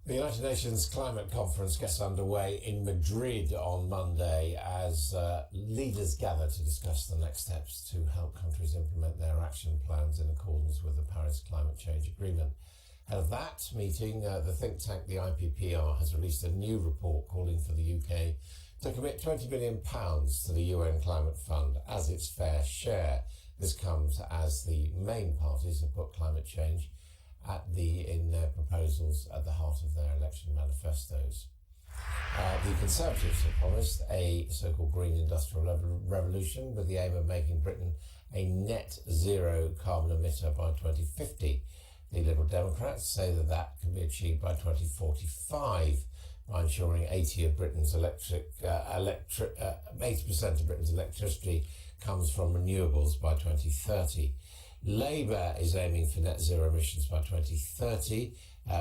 The United Nations Climate Conference gets underway in Madrid on Monday as leaders gather to discuss the next steps to help countries implement their action plans in accordance with the Paris Climate Change Agreement. Ahead of that meeting, the think tank, the IPPR, has released a new report calling for the UK to commit £20 billion to the UN Climate Fund as its fair share. This comes as the main parties have put climate change in their proposals at the heart of their election manifestos. The Conservatives have promised a so-called green industrial revolution with the aim of making Britain a net zero carbon emitter by 2050. The Liberal Democrats say that can be achieved by 2045 by ensuring 80% of Britain's electricity comes from renewables by 2030. Labour is aiming for net zero emissions by 2030,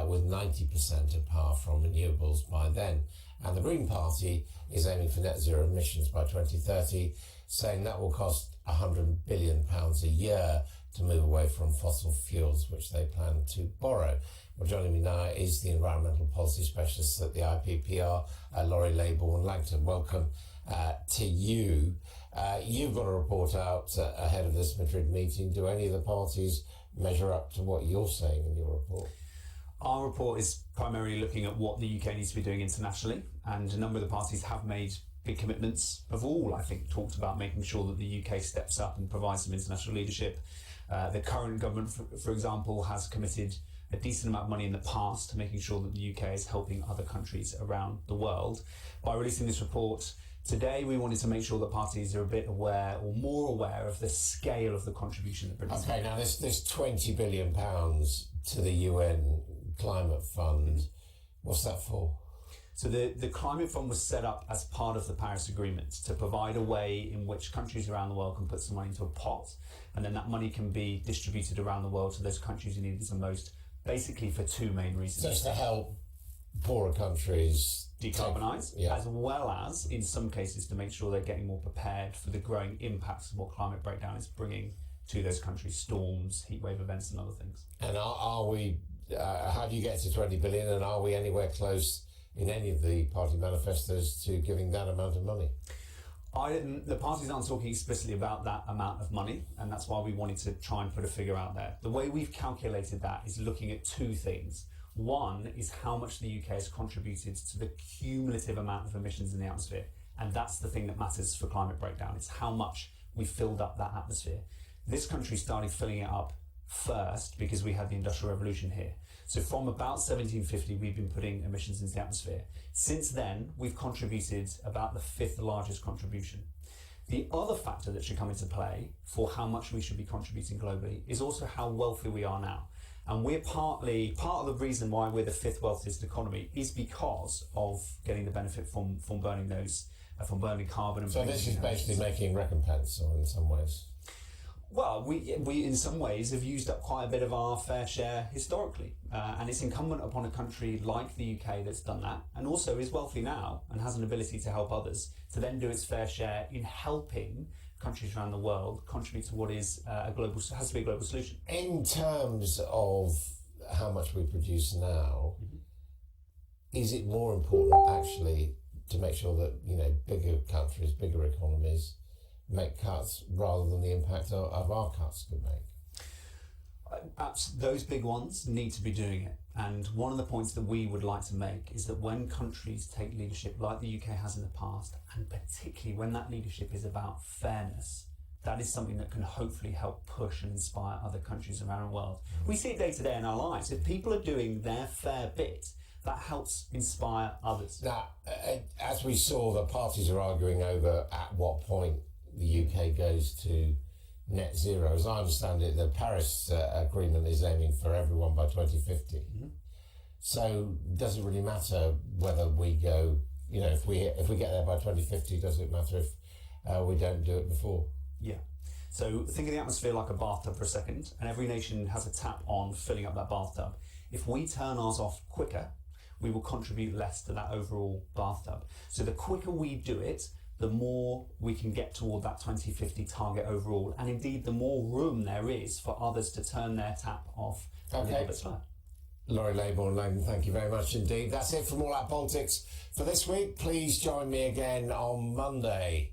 with 90% of power from renewables by then. And the Green Party is aiming for net zero emissions by 2030, saying that will cost £100 billion a year to move away from fossil fuels, which they plan to borrow. Well, joining me now is the environmental policy specialist at the IPPR, Laurie Laybourn-Langton. Welcome to you. You've got a report out ahead of this Madrid meeting. Do any of the parties measure up to what you're saying in your report? Our report is primarily looking at what the UK needs to be doing internationally, and a number of the parties have made big commitments. Of all, I think, talked about making sure that the UK steps up and provides some international leadership. The current government, for example, has committed a decent amount of money in the past to making sure that the UK is helping other countries around the world. By releasing this report today, we wanted to make sure that parties are a bit aware, or more aware, of the scale of the contribution that Britain's making. Now this £20 billion to the UN Climate Fund, what's that for? So the Climate Fund was set up as part of the Paris Agreement to provide a way in which countries around the world can put some money into a pot, and then that money can be distributed around the world to those countries who need it the most, basically for two main reasons. So it's to help poorer countries decarbonise, as well as, in some cases, to make sure they're getting more prepared for the growing impacts of what climate breakdown is bringing to those countries, storms, heatwave events and other things. And are we, how do you get to 20 billion, and are we anywhere close in any of the party manifestos to giving that amount of money? The parties aren't talking explicitly about that amount of money, and that's why we wanted to try and put a figure out there. The way we've calculated that is looking at two things. One is how much the UK has contributed to the cumulative amount of emissions in the atmosphere, and that's the thing that matters for climate breakdown. It's how much we filled up that atmosphere. This country started filling it up first because we had the Industrial Revolution here. So from about 1750, we've been putting emissions into the atmosphere. Since then, we've contributed about the fifth largest contribution. The other factor that should come into play for how much we should be contributing globally is also how wealthy we are now. And we're part of the reason why we're the fifth wealthiest economy is because of getting the benefit from burning those, from burning carbon. And so this is basically making recompense, or in some ways? Well, we in some ways have used up quite a bit of our fair share historically, and it's incumbent upon a country like the UK that's done that, and also is wealthy now and has an ability to help others, to then do its fair share in helping countries around the world contribute to what is has to be a global solution. In terms of how much we produce now, is it more important actually to make sure that bigger countries, bigger economies make cuts rather than the impact of our cuts could make? Those big ones need to be doing it. And one of the points that we would like to make is that when countries take leadership like the UK has in the past, and particularly when that leadership is about fairness, that is something that can hopefully help push and inspire other countries around the world. We see it day to day in our lives. If people are doing their fair bit, that helps inspire others. Now, as we saw, the parties are arguing over at what point the UK goes to net zero. As I understand it, the Paris Agreement is aiming for everyone by 2050. Mm-hmm. So does it really matter whether we go, if we get there by 2050, does it matter if we don't do it before? Yeah. So think of the atmosphere like a bathtub for a second, and every nation has a tap on filling up that bathtub. If we turn ours off quicker, we will contribute less to that overall bathtub. So the quicker we do it, the more we can get toward that 2050 target overall, and indeed the more room there is for others to turn their tap off a little bit slower. Laurie Laybourn-Langton, thank you very much indeed. That's it from All Out Politics for this week. Please join me again on Monday.